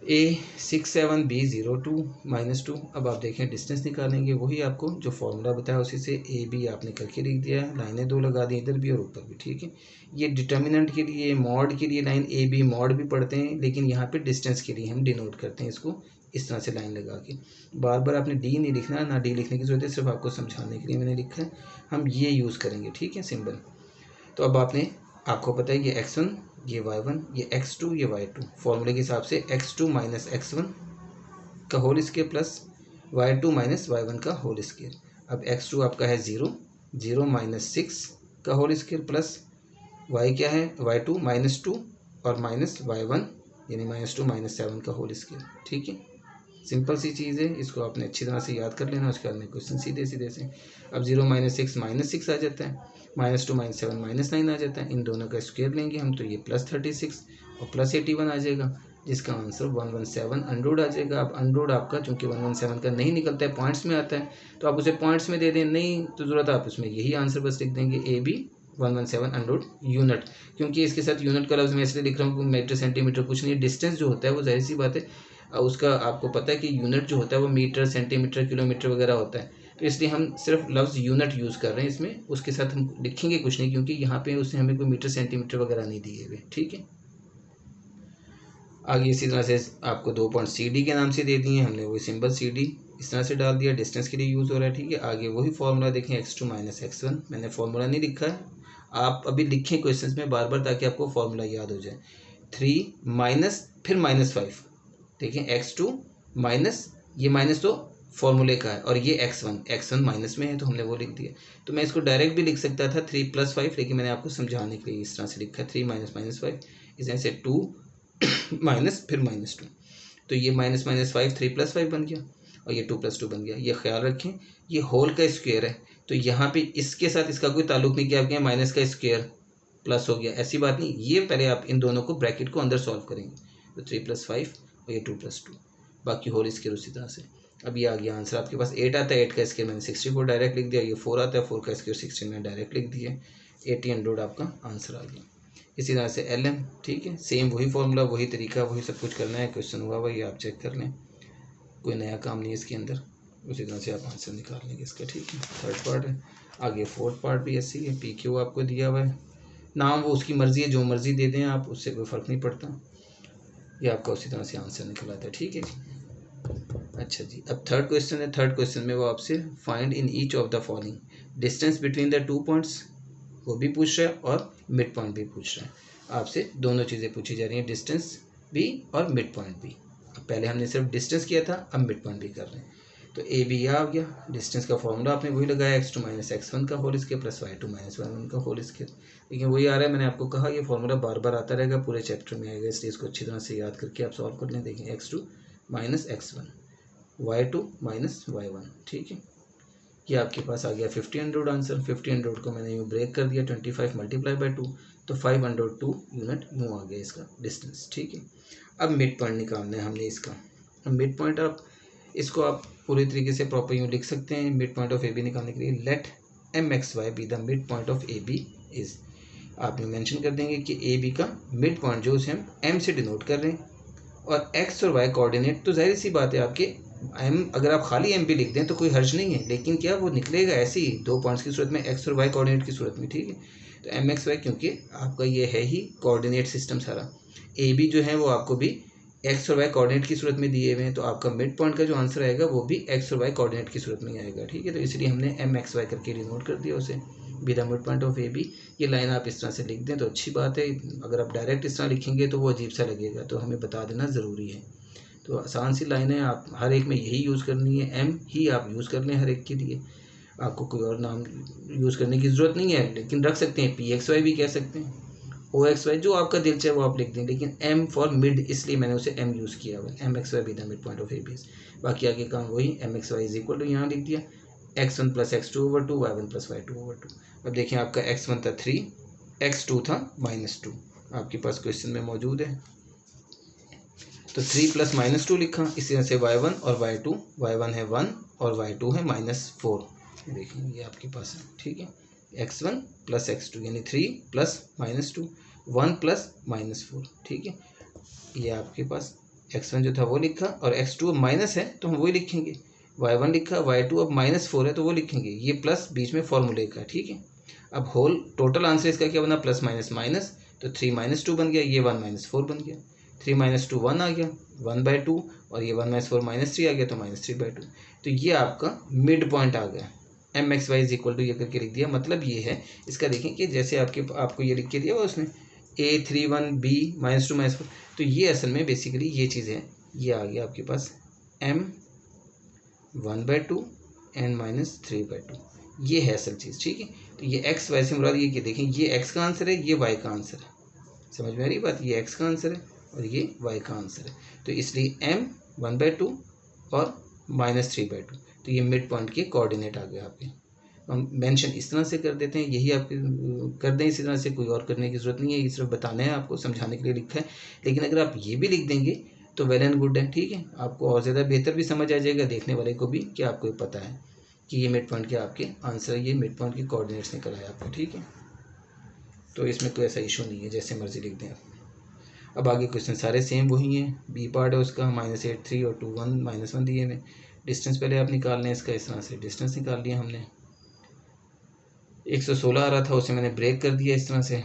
A 67 B 02 -2। अब आप देखें डिस्टेंस निकालेंगे, वही आपको जो फॉर्मूला बताया उसी से ए बी आपने करके लिख दिया है, लाइनें दो लगा दी इधर भी और ऊपर भी, ठीक है। ये डिटर्मिनेंट के लिए, मॉड के लिए लाइन ए बी मॉड भी पढ़ते हैं, लेकिन यहाँ पे डिस्टेंस के लिए हम डिनोट करते हैं इसको इस तरह से लाइन लगा के। बार बार आपने डी नहीं लिखना, ना डी लिखने की जरूरत है, सिर्फ आपको समझाने के लिए मैंने लिखा है, हम ये यूज़ करेंगे, ठीक है, सिंबल। तो अब आपको पता है ये x1 ये y1 ये x2 ये y2, फॉर्मूले के हिसाब से x2 माइनस x1 का whole square plus y2 minus y1 का होल स्क्वायर। अब x2 आपका है 0, 0 माइनस 6 का होल स्क्वायर प्लस y क्या है y2 -2 और माइनस y1 यानी -2 -7 का होल स्क्वायर, ठीक है। सिंपल सी चीज़ है, इसको आपने अच्छी तरह से याद कर लेना, उसके बाद में क्वेश्चन सीधे सीधे से। अब 0 माइनस 6 आ जाता है, -2 -7 -9 आ जाता है, इन दोनों का स्क्वायर लेंगे हम तो ये +36 और +81 आ जाएगा, जिसका आंसर 117 अंडरूट आ जाएगा। अब अंडरूट आपका चूंकि 117 का नहीं निकलता है, पॉइंट्स में आता है, तो आप उसे पॉइंट्स में दे दें, नहीं तो ज़रूरत आप उसमें यही आंसर बस लिख देंगे ए बी 117 अंडरूट यूनिट, क्योंकि इसके साथ यूनिट का लफ्ज़ मैं इसलिए लिख रहा हूँ, मीटर सेंटीमीटर कुछ नहीं, डिस्टेंस जो होता है वो जाहिर सी बात है उसका आपको पता है कि यूनिट जो होता है वो मीटर सेंटीमीटर किलोमीटर वगैरह होता है, तो इसलिए हम सिर्फ लफ्ज़ यूनिट यूज़ कर रहे हैं इसमें, उसके साथ हम लिखेंगे कुछ नहीं, क्योंकि यहाँ पे उसने हमें कोई मीटर सेंटीमीटर वगैरह नहीं दिए हुए, ठीक है। आगे इसी तरह से आपको 2 पॉइंट सी डी के नाम से दे दिए, हमने वही सिंबल सी डी इस तरह से डाल दिया, डिस्टेंस के लिए यूज़ हो रहा है, ठीक है। आगे वही फार्मूला देखें x2 माइनस x1, मैंने फार्मूला नहीं लिखा है, आप अभी लिखें क्वेश्चन में बार बार ताकि आपको फार्मूला याद हो जाए। 3 माइनस फिर -5, देखें x2 माइनस ये माइनस तो फॉर्मूले का है और ये x1 माइनस में है तो हमने वो लिख दिया। तो मैं इसको डायरेक्ट भी लिख सकता था 3 + 5, लेकिन मैंने आपको समझाने के लिए इस तरह से लिखा 3 माइनस -5, इस तरह से 2 माइनस फिर -2, तो ये -5 3 + 5 बन गया और ये 2 + 2 बन गया। ये ख्याल रखें ये होल का स्क्वायर है, तो यहाँ पे इसके साथ इसका कोई ताल्लुक नहीं कि आप कहें माइनस का स्क्वायर प्लस हो गया, ऐसी बात नहीं, ये पहले आप इन दोनों को ब्रैकेट को अंदर सॉल्व करेंगे, तो 3 + 5 और ये 2 + 2, बाकी होल स्क्वायर उसी तरह से। अब ये आ गया आंसर आपके पास 8 आता है, 8 का स्क्वायर मैंने 64 डायरेक्ट लिख दिया, ये 4 आता है, 4 का स्क्वायर 16 मैंने डायरेक्ट लिख दिया, 80 अंडरूट आपका आंसर आ गया। इसी तरह से LM, ठीक है, सेम वही फॉर्मूला वही तरीका वही सब कुछ करना है, क्वेश्चन हुआ वही आप चेक कर लें, कोई नया काम नहीं है इसके अंदर, उसी तरह से आप आंसर निकाल लेंगे इसका, ठीक है। थर्ड पार्ट है, आगे फोर्थ पार्ट भी ऐसे ही है, PQ आपको दिया हुआ है, नाम वो उसकी मर्ज़ी है, जो मर्ज़ी दे दें आप, उससे कोई फ़र्क नहीं पड़ता, ये आपका उसी तरह से आंसर निकल आता है, ठीक है जी। अच्छा जी, अब थर्ड क्वेश्चन है। थर्ड क्वेश्चन में वो आपसे find in each of the following distance between the 2 points वो भी पूछ रहा है और मिड पॉइंट भी पूछ रहा है। आपसे दोनों चीज़ें पूछी जा रही हैं, डिस्टेंस भी और मिड पॉइंट भी। अब पहले हमने सिर्फ डिस्टेंस किया था, अब मिड पॉइंट भी कर रहे हैं। तो ए बी आ गया, डिस्टेंस का फॉर्मूला आपने वही लगाया, x2 - x1 का whole square plus y2 - y1 का होल स्क्वायर। लेकिन वही आ रहा है, मैंने आपको कहा ये फॉर्मूला बार बार आता रहेगा, पूरे चैप्टर में आएगा, इसलिए इसको अच्छी तरह से याद करके आप सॉल्व कर लें। देखें x2 - x1 y2 - y1, ठीक है। ये आपके पास आ गया 50/100 आंसर। 50/100 को मैंने यूँ ब्रेक कर दिया, 25 × 2 तो 5/2 यूनिट यूँ आ गया इसका डिस्टेंस, ठीक है। अब मिड पॉइंट निकालना है हमने इसका। अब मिड पॉइंट आप पूरी तरीके से प्रॉपर यूँ लिख सकते हैं। Mid point of A B निकालने के लिए let MXY be the mid point of A B is, आपने मेंशन कर देंगे कि ए बी का मिड पॉइंट जो उसे हम M से डिनोट कर रहे हैं, और एक्स और वाई कोऑर्डिनेट तो जाहिर सी बात है आपके एम, अगर आप खाली एम भी लिख दें तो कोई हर्ज नहीं है, लेकिन क्या वो निकलेगा ऐसे ही 2 पॉइंट्स की सूरत में, एक्स और वाई कोऑर्डिनेट की सूरत में, ठीक है। तो MXY क्योंकि आपका ये है ही कोऑर्डिनेट सिस्टम सारा, ए बी जो है वो आपको भी एक्स और वाई कोऑर्डिनेट की सूरत में दिए हुए हैं, तो आपका मिड पॉइंट का जो आंसर आएगा वो भी एक्स और वाई कोऑर्डिनेट की सूरत में ही आएगा, ठीक है। तो इसलिए हमने MXY करके डिनोट कर दिया उसे, be the mid point of A B. ये लाइन आप इस तरह से लिख दें तो अच्छी बात है, अगर आप डायरेक्ट इस तरह लिखेंगे तो वो अजीब सा लगेगा, तो हमें बता देना ज़रूरी है। तो आसान सी लाइन है, आप हर एक में यही यूज़ करनी है, एम ही आप यूज़ कर लें हर एक के लिए, आपको कोई और नाम यूज़ करने की ज़रूरत नहीं है, लेकिन रख सकते हैं PXY भी कह सकते हैं, OXY जो आपका दिल चाहे वो आप लिख दें, लेकिन M फॉर मिड इसलिए मैंने उसे M यूज़ किया हुआ है, MXY be the mid point of A B. बाकी आगे काम वही, MXY इज इक्वल टू यहाँ लिख दिया x1 + x2/2 y1 + y2/2। अब देखिए आपका x1 था 3, x2 था -2, आपके पास क्वेश्चन में मौजूद है। तो 3 + -2 लिखा, इसी तरह से y1 और y2, y1 है 1 और y2 है -4, देखिए ये आपके पास है, ठीक है। x1 + x2 यानी 3 + -2, 1 + -4, ठीक है। ये आपके पास x1 जो था वो लिखा, और x2 अब माइनस है तो हम वही लिखेंगे, y1 लिखा, y2 अब -4 है तो वो लिखेंगे, ये प्लस बीच में फॉर्मूले का, ठीक है। अब होल टोटल आंसर इसका क्या बना, प्लस माइनस माइनस, तो 3 - 2 बन गया, ये 1 - 4 बन गया, 3 - 2 1 आ गया, 1/2, और ये 1 - 4 -3 आ गया, तो -3/2। तो ये आपका मिड पॉइंट आ गया। MXY इज इक्वल टू ये करके लिख दिया, मतलब ये है इसका, देखें कि जैसे आपको ये लिख के दिया हुआ उसने A31 B -2 -4, तो ये असल में बेसिकली ये चीज़ है, ये आ गया आपके पास M 1/2 एंड -3/2, ये है असल चीज़, ठीक है। तो ये एक्स वाई से मुराद ये कि देखें ये एक्स का आंसर है, ये वाई का आंसर है, समझ में आ रही बात, ये एक्स का आंसर है और ये वाई का आंसर है, तो इसलिए M 1/2 और -3/2, तो ये मिड पॉइंट के कोऑर्डिनेट आ गए आपके। हम मेंशन इस तरह से कर देते हैं, यही आप कर दें इसी तरह से, कोई और करने की ज़रूरत नहीं है, ये सिर्फ बताना है आपको, समझाने के लिए लिखा है। लेकिन अगर आप ये भी लिख देंगे तो वेल एंड गुड है, ठीक है, आपको और ज़्यादा बेहतर भी समझ आ जाएगा देखने वाले को भी कि आपको पता है कि ये मिड पॉइंट के आपके आंसर है, ये मिड पॉइंट के कोऑर्डिनेट्स निकल आए आपको, ठीक है। तो इसमें कोई ऐसा इशू नहीं है, जैसे मर्जी लिख दें आप। अब आगे क्वेश्चन सारे सेम वही हैं, बी पार्ट है उसका, -8 3 और 2 1 -1 दिए हुए। डिस्टेंस पहले आप निकाल लें इसका, इस तरह से डिस्टेंस निकाल लिया हमने, 116 आ रहा था उसे मैंने ब्रेक कर दिया इस तरह से,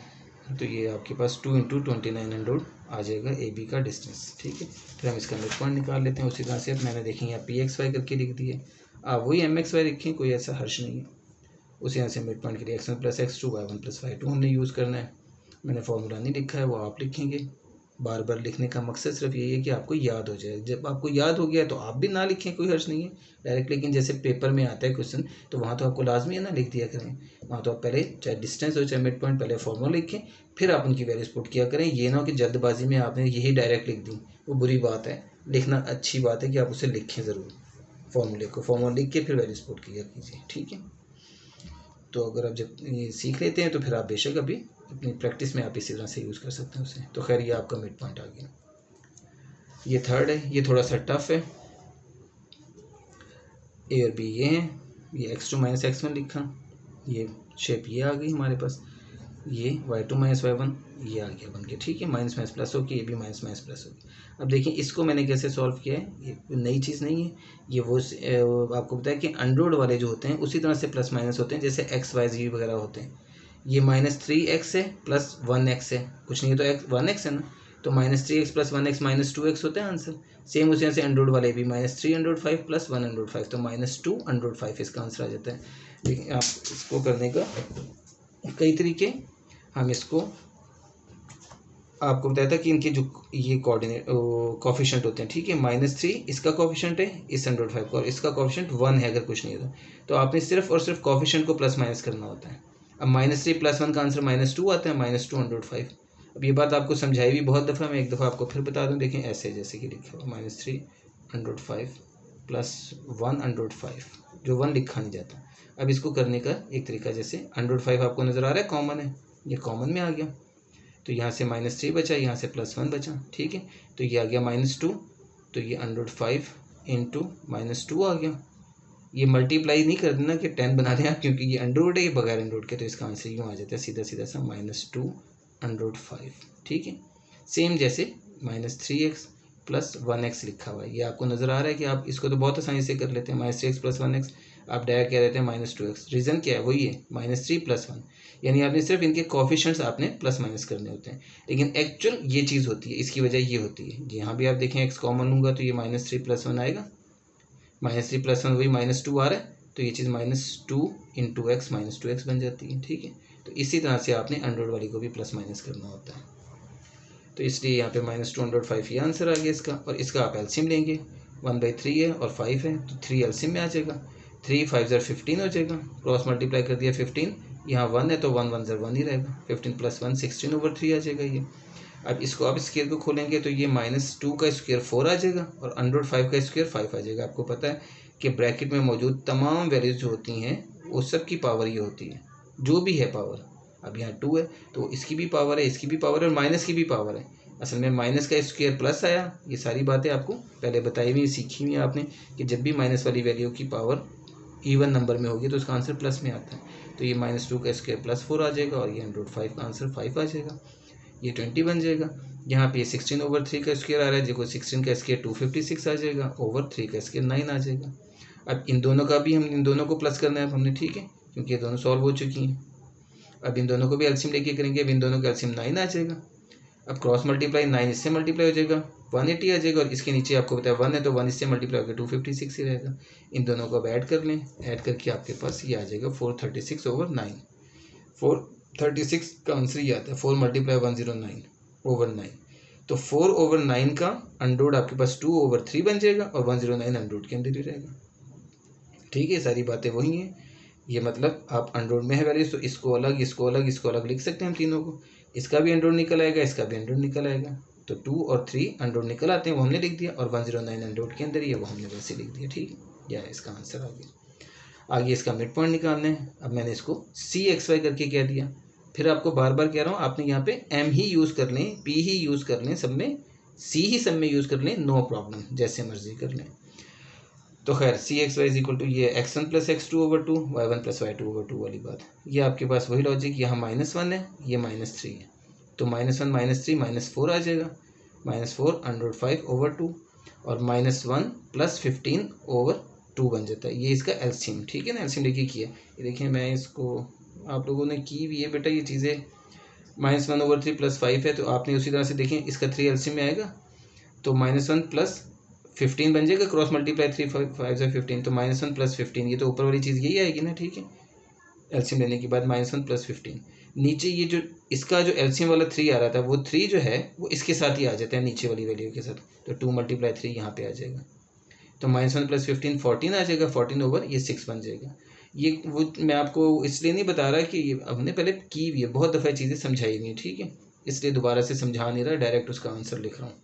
तो ये आपके पास 2 × 2900 आ जाएगा ए बी का डिस्टेंस, ठीक है। फिर हम इसका मिड पॉइंट निकाल लेते हैं उसी तरह से, मैंने देखें यहाँ PXY करके लिख दिए, आप वही MXY लिखें, कोई ऐसा हर्ष नहीं है। उसी यहाँ से मिड पॉइंट के लिए x1 + x2 y1 + y2 हमने यूज़ करना है, मैंने फॉर्मूला नहीं लिखा है, वो आप लिखेंगे। बार बार लिखने का मकसद सिर्फ यही है कि आपको याद हो जाए, जब आपको याद हो गया तो आप भी ना लिखें, कोई हर्ज नहीं है डायरेक्ट, लेकिन जैसे पेपर में आता है क्वेश्चन तो वहाँ तो आपको लाजमी है ना लिख दिया करें, वहाँ तो आप पहले चाहे डिस्टेंस हो चाहे मिड पॉइंट, पहले फॉर्मूला लिखें फिर आप उनकी वैल्यूज पुट किया करें, ये ना हो कि जल्दबाजी में आपने यही डायरेक्ट लिख दी, वो बुरी बात है। लिखना अच्छी बात है कि आप उसे लिखें ज़रूर, फॉर्मूले को फॉर्मूला लिख के फिर वैल्यूज पुट किया कीजिए, ठीक है। तो अगर आप जब ये सीख लेते हैं तो फिर आप बेशक अभी अपनी प्रैक्टिस में आप इसी तरह से यूज़ कर सकते हैं उसे। तो खैर ये आपका मिड पॉइंट आ गया। ये थर्ड है, ये थोड़ा सा टफ है, ए और बी ये हैं, ये x2 - x1 लिखा, ये शेप ये आ गई हमारे पास, ये y2 - y1 ये आ गया बन के, ठीक है, माइनस माइनस प्लस हो के, ये भी माइनस माइनस प्लस हो गया। अब देखिए इसको मैंने कैसे सॉल्व किया है, ये नई चीज़ नहीं है, ये वो आपको बताया कि अनरूट वाले जो होते हैं उसी तरह से प्लस माइनस होते हैं, जैसे x y z वगैरह होते हैं। ये -3x है +1x है, कुछ नहीं है तो 1x है ना, तो -3x + 1x -2x होता है आंसर। सेम उसी तरह से अंडर रूट वाले भी -3√5 + 1√5 तो -2√5 इसका आंसर आ जाता है। लेकिन आप इसको करने का कई तरीके, हम इसको आपको बताया था कि इनके जो ये कोऑर्डिनेट कोफिशिएंट होते हैं, ठीक है, -3 इसका कोफिशिएंट है इस 105 का, और इसका कोफिशिएंट 1 है अगर कुछ नहीं होता, तो आपने सिर्फ और सिर्फ कोफिशिएंट को प्लस माइनस करना होता है। अब -3 + 1 का आंसर -2 आता है, -2√5। अब ये बात आपको समझाई भी बहुत दफ़ा, मैं एक दफ़ा आपको फिर बता दूं, देखें ऐसे जैसे कि लिखा हुआ -3√5 + 1√5, जो 1 लिखा नहीं जाता। अब इसको करने का एक तरीका, जैसे 105 आपको नज़र आ रहा है कॉमन है, ये कॉमन में आ गया, तो यहाँ से -3 बचा, यहाँ से +1 बचा, ठीक है, तो ये आ गया -2, तो ये 105 × -2 आ गया। ये मल्टीप्लाई नहीं कर देना कि 10 बना दें आप, क्योंकि ये अंडर रूट है, ये बगैर अंडर रूट के, तो इसका आंसर यूँ आ जाता है सीधा सीधा सा -2√5, ठीक है। सेम जैसे -3x + 1x लिखा हुआ है, ये आपको नज़र आ रहा है कि आप इसको तो बहुत आसानी से कर लेते हैं, -3x + 1x आप डायरेक्ट कह देते हैं -2x। रीज़न क्या है, वही है -3 + 1, यानी आपने सिर्फ इनके कोफिशिएंट्स आपने प्लस माइनस करने होते हैं। लेकिन एक्चुअल ये चीज़ होती है, इसकी वजह ये होती है, यहाँ भी आप देखें x कॉमन लूँगा तो ये -3 + 1 आएगा, -3 + 1 वही -2 आ रहा है, तो ये चीज़ -2 × x -2x बन जाती है, ठीक है। तो इसी तरह से आपने अंडर वाली को भी प्लस माइनस करना होता है, तो इसलिए यहाँ पे -2√5 ये आंसर आ गया इसका। और इसका आप एलसीएम लेंगे, 1/3 है और 5 है, तो 3 एलसीएम में आ जाएगा, 3 5 ज़र 15 हो जाएगा, क्रॉस मल्टीप्लाई कर दिया 15, यहाँ 1 है तो 1 1 ज़र 1 ही रहेगा, 15 + 1 16/3 आ जाएगा ये। अब इसको आप स्क्वायर को खोलेंगे तो ये -2 का स्क्वायर 4 आ जाएगा और √5 का स्क्वायर 5 आ जाएगा। आपको पता है कि ब्रैकेट में मौजूद तमाम वैल्यूज जो होती हैं वो सब की पावर ये होती है, जो भी है पावर। अब यहाँ 2 है तो इसकी भी पावर है, इसकी भी पावर है और माइनस की भी पावर है। असल में माइनस का स्क्वायर प्लस आया, ये सारी बातें आपको पहले बताई हुई सीखी हुई आपने कि जब भी माइनस वाली वैल्यू की पावर इवन नंबर में होगी तो उसका आंसर प्लस में आता है। तो ये -2 का स्क्वायर +4 आ जाएगा और ये √5 का आंसर 5 आ जाएगा, ये 20 बन जाएगा। यहाँ पे 16/3 का स्क्वायर आ रहा है, देखो 16 का स्क्वायर 256 आ जाएगा, ओवर 3 का स्क्वायर 9 आ जाएगा। अब इन दोनों का भी हम इन दोनों को प्लस करना है अब हमने, ठीक है, क्योंकि ये दोनों सॉल्व हो चुकी हैं। अब इन दोनों को भी एलसीएम लेके करेंगे, अब इन दोनों का एलसीएम 9 आ जाएगा। अब क्रॉस मल्टीप्लाई 9 इससे मल्टीप्लाई हो जाएगा 180 आ जाएगा, और इसके नीचे आपको बताया 1 है तो 1 इससे मल्टीप्लाई होकर 256 ही रहेगा। इन दोनों को अब ऐड कर लें, ऐड करके आपके पास ये आ जाएगा 436/9। 436 का आंसर ये आता है, 4 × 109/9। तो 4/9 का अंडर आपके पास 2/3 बन जाएगा और 109 अंडर के अंदर ही रहेगा, ठीक है। सारी बातें वही हैं, ये मतलब आप अंडर में है वैल्यूज तो इसको अलग इसको अलग इसको अलग लिख सकते हैं हम तीनों को, इसका भी अंडर निकल आएगा, इसका भी अंडर निकल आएगा, तो 2 और 3 अंडर निकल आते हैं, वो हमने लिख दिया, और 109 अंडर के अंदर ही है वो हमने वैसे लिख दिया, ठीक है। यह इसका आंसर आ गया। आगे इसका मिड पॉइंट निकालना है, अब मैंने इसको CXY करके कह दिया। फिर आपको बार बार कह रहा हूँ, आपने यहाँ पे M ही यूज़ कर लें, P ही यूज़ कर लें, सब में C ही सब में यूज़ कर लें, नो प्रॉब्लम, जैसे मर्जी कर लें। तो खैर CXY = ये x1 + x2/2 y1 + y2/2 वाली बात, ये आपके पास वही लॉजिक, यहाँ -1 है ये -3 है, तो -1 -3 -4 आ जाएगा, -4 √5/2 और -1 + 15/2 बन जाता है, ये इसका एलसीएम, ठीक है ना। एलसीएम लेके किया, ये देखिए मैं इसको आप लोगों ने की भी है बेटा ये चीज़ें, -1/3 + 5 है, तो आपने उसी तरह से देखें इसका 3 एलसीएम में आएगा, तो -1 + 15 बन जाएगा, क्रॉस मल्टीप्लाई 3 5 से 15, तो -1 + 15, ये तो ऊपर वाली चीज़ यही आएगी ना, ठीक है। एलसीएम लेने के बाद -1 + 15, नीचे ये जो इसका जो एलसीएम वाला 3 आ रहा था, वो 3 जो है वो इसके साथ ही आ जाता है नीचे वाली वैल्यू के साथ, तो 2 × 3 यहाँ पे आ जाएगा, तो -1 + 15 14 आ जाएगा, 14/6 बन जाएगा। ये वो मैं आपको इसलिए नहीं बता रहा कि ये हमने पहले की भी है, बहुत दफ़ा चीज़ें समझाई हुई हैं, ठीक है, इसलिए दोबारा से समझा नहीं रहा, डायरेक्ट उसका आंसर लिख रहा हूँ।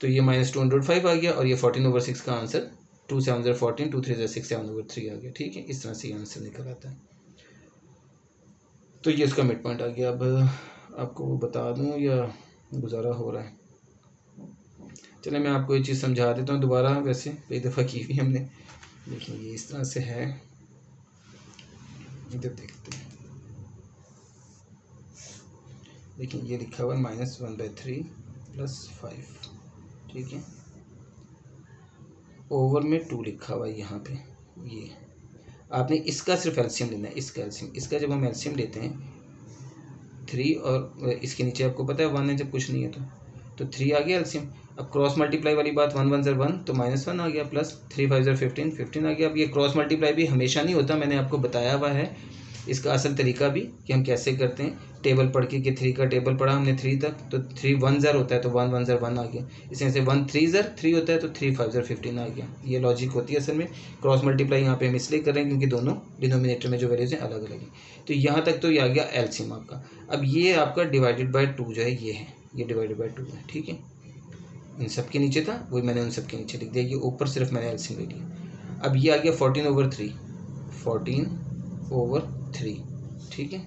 तो ये -2/5 आ गया, और ये 14/6 का आंसर 2 7 ज़र 14 2 3 ज़र 6 7/3 आ गया, ठीक है। इस तरह से ये आंसर निकल आता है, तो ये इसका मिड पॉइंट आ गया। अब आपको बता दूं या गुजारा हो रहा है, चलिए मैं आपको ये चीज़ समझा देता हूँ दोबारा, वैसे कई दफ़ा की हुई हमने। देखिए ये इस तरह से है, इधर देखते हैं, देखिए ये लिखा हुआ है -1/3 + 5, ठीक है, ओवर में 2 लिखा हुआ है यहाँ पे। ये आपने इसका सिर्फ एलसीएम लेना है, इसका एलसीएम, इसका जब हम एलसीएम लेते हैं 3 और इसके नीचे आपको पता है 1 है जब कुछ नहीं है, तो तो 3 आ गया एलसीएम। अब क्रॉस मल्टीप्लाई वाली बात, 1 1 ज़र 1 तो -1 आ गया, प्लस 3 5 ज़र 15 15 आ गया। अब ये क्रॉस मल्टीप्लाई भी हमेशा नहीं होता, मैंने आपको बताया हुआ है इसका असल तरीका भी कि हम कैसे करते हैं। टेबल पढ़ के कि 3 का टेबल पढ़ा हमने 3 तक, तो 3 1 ज़र होता है तो 1 1 ज़र 1 आ गया। इसी से 1 3 ज़र 3 होता है तो 3 5 ज़र 15 आ गया। ये लॉजिक होती है असल में। क्रॉस मल्टीप्लाई यहाँ पे हम इसलिए कर रहे हैं क्योंकि दोनों डिनोमिनेटर में जो वैल्यूज हैं अलग अलग हैं। तो यहाँ तक तो ये आ गया एलसीएम आपका। अब ये आपका डिवाइडेड बाय 2 जो है ये है, ये डिवाइडेड बाय 2 है, ठीक है। इन सब के नीचे था वही मैंने उन सब के नीचे लिख दिया, ये ऊपर सिर्फ मैंने एलसीएम ले लिया। अब ये आ गया 14/3, 14/3, ठीक है,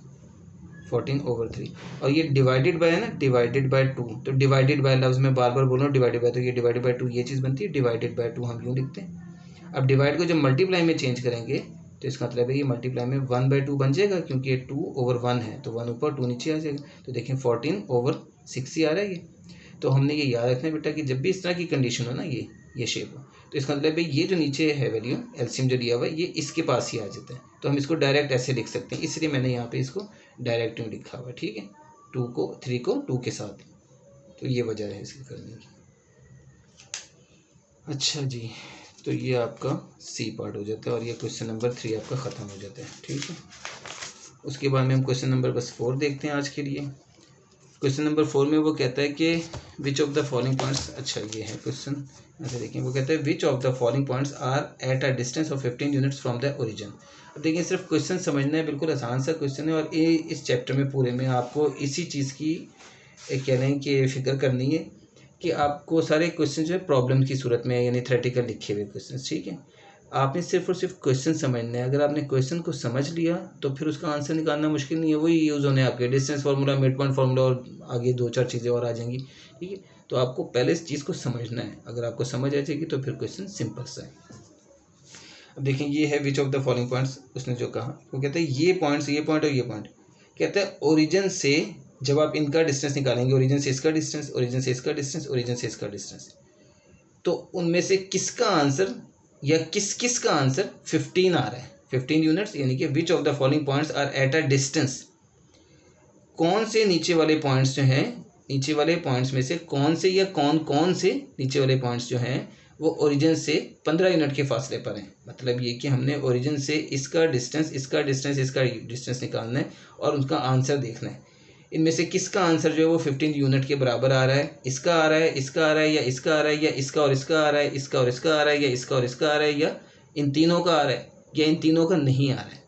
14/3। और ये डिवाइडेड बाय है ना, डिवाइडेड बाय 2, तो डिवाइडेड बाय लफ्ज़ में बार बार बोल रहा हूँ डिवाइडेड बाय, तो ये डिवाइडेड बाय 2 ये चीज़ बनती है, डिवाइडेड बाय 2 हम यूँ लिखते हैं। अब डिवाइड को जब मल्टीप्लाई में चेंज करेंगे तो इसका मतलब है ये मल्टीप्लाई में 1/2 बन जाएगा, क्योंकि ये 2/1 है तो 1 ऊपर 2 नीचे आ जाएगा। तो देखें 14/6 ही आ रहा है ये। तो हमने ये याद रखना है बेटा कि जब भी इस तरह की कंडीशन हो ना, ये शेप हो, तो इसका मतलब है ये जो नीचे है वैल्यू एलसीएम जो दिया हुआ है ये इसके पास ही आ जाता है। तो हम इसको डायरेक्ट ऐसे लिख सकते हैं, इसलिए मैंने यहाँ पे इसको डायरेक्ट यूँ लिखा हुआ है, ठीक है, 3 को 2 के साथ। तो ये वजह है इसके करने की। अच्छा जी, तो ये आपका सी पार्ट हो जाता है और ये क्वेश्चन नंबर 3 आपका ख़त्म हो जाता है, ठीक है। उसके बाद में हम क्वेश्चन नंबर बस 4 देखते हैं आज के लिए। क्वेश्चन नंबर 4 में वो कहता है कि which of the following points, अच्छा ये है क्वेश्चन, ऐसे देखें, वो कहता है which of the following points are at a distance of 15 units from the origin. अब देखिए सिर्फ क्वेश्चन समझना है, बिल्कुल आसान सा क्वेश्चन है और ये इस चैप्टर में पूरे में आपको इसी चीज़ की कह रहे हैं कि फिक्र करनी है कि आपको सारे क्वेश्चन जो है प्रॉब्लम की सूरत में यानी थ्योरेटिकल लिखे हुए क्वेश्चन, ठीक है। आपने सिर्फ और सिर्फ क्वेश्चन समझना है। अगर आपने क्वेश्चन को समझ लिया तो फिर उसका आंसर निकालना मुश्किल नहीं है, वही यूज़ होने आपके distance formula, mid point formula और आगे 2-4 चीज़ें और आ जाएंगी, ठीक है। तो आपको पहले इस चीज़ को समझना है, अगर आपको समझ आ जाएगी तो फिर क्वेश्चन सिंपल सा है। अब देखें ये है which of the following points, उसने जो कहा वो कहते हैं ये पॉइंट्स, ये पॉइंट और ये पॉइंट, कहते हैं ओरिजिन से जब आप इनका डिस्टेंस निकालेंगे, ओरिजिन से इसका डिस्टेंस, ओरिजिन से इसका डिस्टेंस, ओरिजिन से इसका डिस्टेंस, तो उनमें से किसका आंसर या किस का आंसर 15 आ रहा है, 15 यूनिट्स, यानी कि which of the following points are at a distance, कौन से नीचे वाले पॉइंट्स जो हैं, नीचे वाले पॉइंट्स में से कौन से या कौन से नीचे वाले पॉइंट्स जो हैं वो ओरिजिन से 15 यूनिट के फासले पर हैं। मतलब ये कि हमने ओरिजिन से इसका डिस्टेंस, इसका डिस्टेंस, इसका डिस्टेंस निकालना है और उसका आंसर देखना है। इनमें से किसका आंसर जो है वो 15 यूनिट के बराबर आ रहा है, इसका आ रहा है, इसका आ रहा है, या इसका आ रहा है, या इसका और इसका आ रहा है, इसका और इसका आ रहा है, या इसका और इसका आ रहा है, या इन तीनों का आ रहा है, या इन तीनों का नहीं आ रहा है।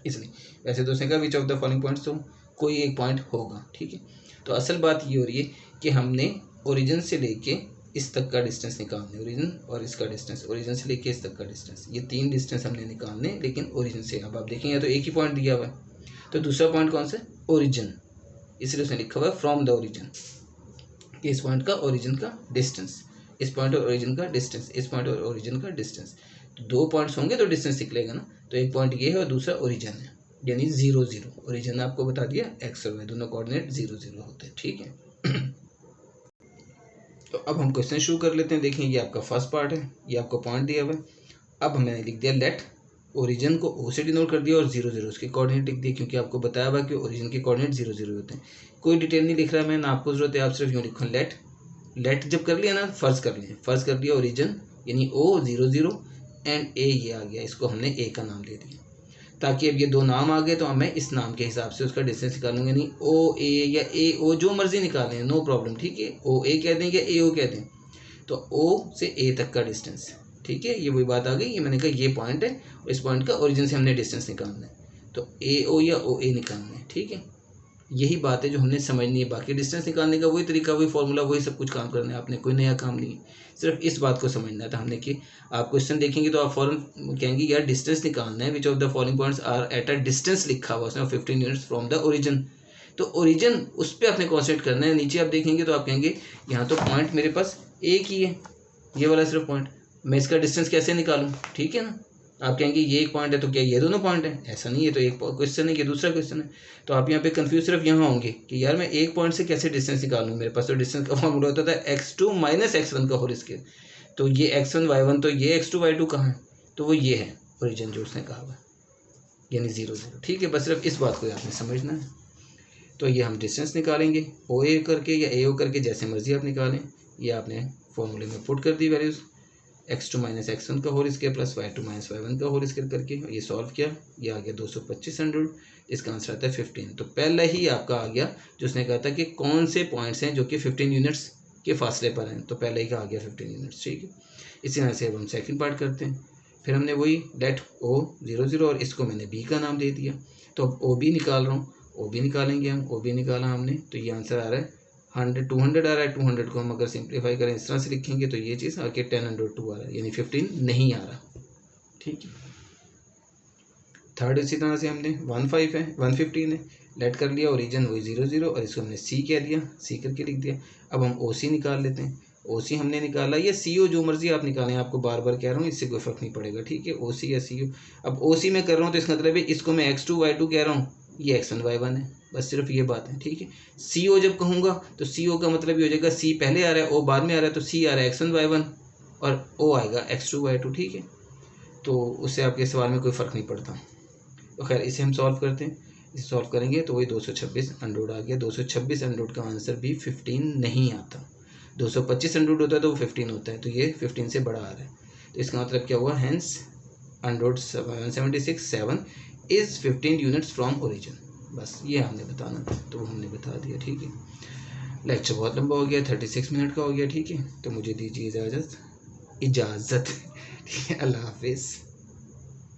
इसलिए वैसे तो उसने कहा विच ऑफ द फॉलोइंग पॉइंट्स, तो कोई एक पॉइंट होगा, ठीक है। तो असल बात ये हो रही है कि हमने ओरिजिन से लेके इस तक का डिस्टेंस निकालने, ओरिजिन और इसका डिस्टेंस, ओरिजिन से लेके इस तक का डिस्टेंस, ये 3 डिस्टेंस हमने निकालने, लेकिन ओरिजिन से। अब आप देखेंगे तो एक ही पॉइंट दिया हुआ है, तो दूसरा पॉइंट कौन सा, ओरिजिन, इसलिए उसने लिखा हुआ है फ्रॉम द ओरिजिन, इस पॉइंट का ओरिजिन का डिस्टेंस, इस पॉइंट और ओरिजिन का डिस्टेंस, इस पॉइंट और ओरिजिन का डिस्टेंस। तो 2 पॉइंट्स होंगे तो डिस्टेंस निकलेगा ना, तो एक पॉइंट ये है और दूसरा ओरिजिन है, यानी 0 0। ओरिजिन आपको बता दिया एक्स और वाई दोनों कोऑर्डिनेट 0 0 होते हैं, ठीक है। तो अब हम क्वेश्चन शुरू कर लेते हैं। देखें ये आपका फर्स्ट पार्ट है, ये आपको पॉइंट दिया हुआ है। अब हमने लिख दिया लेट, ओरिजिन को ओ से डिनोट कर दिया और 0 0 उसके कोऑर्डिनेट लिख दिए, क्योंकि आपको बताया हुआ कि ओरिजिन के कोऑर्डिनेट 0 0 होते हैं। कोई डिटेल नहीं लिख रहा मैं, ना आपको जरूरत है, आप सिर्फ यूँ लिखो लेट। लेट जब कर लिया ना, फर्ज कर लिया ओरिजिन यानी ओ 0 0 एंड ए ये आ गया, इसको हमने ए का नाम दे दिया, ताकि अब ये 2 नाम आ गए तो अब मैं इस नाम के हिसाब से उसका डिस्टेंस निकालूंगा, नहीं ओ ए या ए ओ जो मर्जी निकालें, नो प्रॉब्लम, ठीक है। ओ ए कह दें या ए ओ कह दें, तो ओ से ए तक का डिस्टेंस, ठीक है। ये वही बात आ गई, ये मैंने कहा ये पॉइंट है और इस पॉइंट का ओरिजिन से हमने डिस्टेंस निकालना है, तो ए ओ या ओ ए निकालना है, ठीक है। यही बात है जो हमने समझनी है, बाकी डिस्टेंस निकालने का वही तरीका, वही फॉर्मूला, वही सब कुछ काम करना है आपने, कोई नया काम नहीं है, सिर्फ इस बात को समझना था हमने कि आप क्वेश्चन देखेंगे तो आप फॉरन कहेंगे यार डिस्टेंस निकालना है, which of the following points are at a distance लिखा हुआ उसने 15 यूनिट्स फ्रॉम द ओरिजिन, तो ओरिजिन उस पर आपने कॉन्सेंट्रेट करना है। नीचे आप देखेंगे तो आप कहेंगे यहाँ तो पॉइंट मेरे पास एक ही है, ये वाला सिर्फ पॉइंट, मैं इसका डिस्टेंस कैसे निकालूँ, ठीक है ना। आप कहेंगे ये एक पॉइंट है तो क्या ये दोनों पॉइंट है, ऐसा नहीं है, तो एक क्वेश्चन है कि दूसरा क्वेश्चन है। तो आप यहाँ पे कंफ्यूज सिर्फ यहाँ होंगे कि यार मैं एक पॉइंट से कैसे डिस्टेंस निकालूँ, मेरे पास तो डिस्टेंस का फॉर्मूला होता था x2 - x1 का होल स्क्वायर, तो ये x1 y1, तो ये x2 y2 कहाँ है, तो वो ये है ओरिजिन जो उसने कहा हुआ, यानी 0 0, ठीक है। बस सिर्फ इस बात को आपने समझना है। तो ये हम डिस्टेंस निकालेंगे ओ ए करके या ए ओ करके, जैसे मर्जी आप निकालें। ये आपने फॉर्मूले में पुट कर दी वैल्यूज़, x2 माइनस x1 का whole square plus y2 minus y1 का होल स्क्वायर करके ये सॉल्व किया। ये आ गया 225/100, इसका आंसर आता है 15। तो पहला ही आपका आ गया जो उसने कहा था कि कौन से पॉइंट्स हैं जो कि 15 यूनिट्स के फासले पर हैं, तो पहले ही का आ गया 15 यूनिट्स, ठीक है। इसी तरह से अब हम सेकंड पार्ट करते हैं। फिर हमने वही लेट ओ 0 0 और इसको मैंने बी का नाम दे दिया। तो अब ओ बी निकाल रहा हूँ, ओ बी निकालेंगे हम। ओ बी निकाला हमने तो ये आंसर आ रहा है 200 आ रहा है। 200 को हम अगर सिंप्लीफाई करें इस तरह से लिखेंगे तो ये चीज़ आके 1002 आ रहा है, यानी 15 नहीं आ रहा, ठीक है। थर्ड इसी तरह से हमने 115 है, लेट कर लिया, ओरिजिन वही 0 0 और इसको हमने सी कह दिया, सी करके लिख दिया। अब हम ओ सी निकाल लेते हैं। ओ सी हमने निकाला, या सी ओ जो मर्जी आप निकालें, आपको बार बार कह रहा हूँ, इससे कोई फ़र्क नहीं पड़ेगा, ठीक है। ओ सी या सी ओ। अब ओ सी में कर रहा हूँ तो इसका मतलब है इसको मैं x2 y2 कह रहा हूँ, ये x1 y1 है, बस सिर्फ ये बात है, ठीक है। सी ओ जब कहूँगा तो सी ओ का मतलब ये हो जाएगा सी पहले आ रहा है, ओ बाद में आ रहा है, तो सी आ रहा है x1 y1 और ओ आएगा x2 y2, ठीक है। तो उससे आपके सवाल में कोई फ़र्क नहीं पड़ता। तो खैर इसे हम सॉल्व करते हैं। इसे सॉल्व करेंगे तो वही 226 आ गया। 226 का आंसर भी 15 नहीं आता। 225 होता है तो वो 15 होता है, तो ये 15 से बड़ा आ रहा है। तो इसका मतलब क्या हुआ, hence 176 is 15 units from origin. बस ये हमने बताना था, तो वो हमने बता दिया, ठीक है। लेक्चर बहुत लंबा हो गया, 36 मिनट का हो गया, ठीक है। तो मुझे दीजिए इजाज़त। ठीक है, अल्लाह हाफिज़।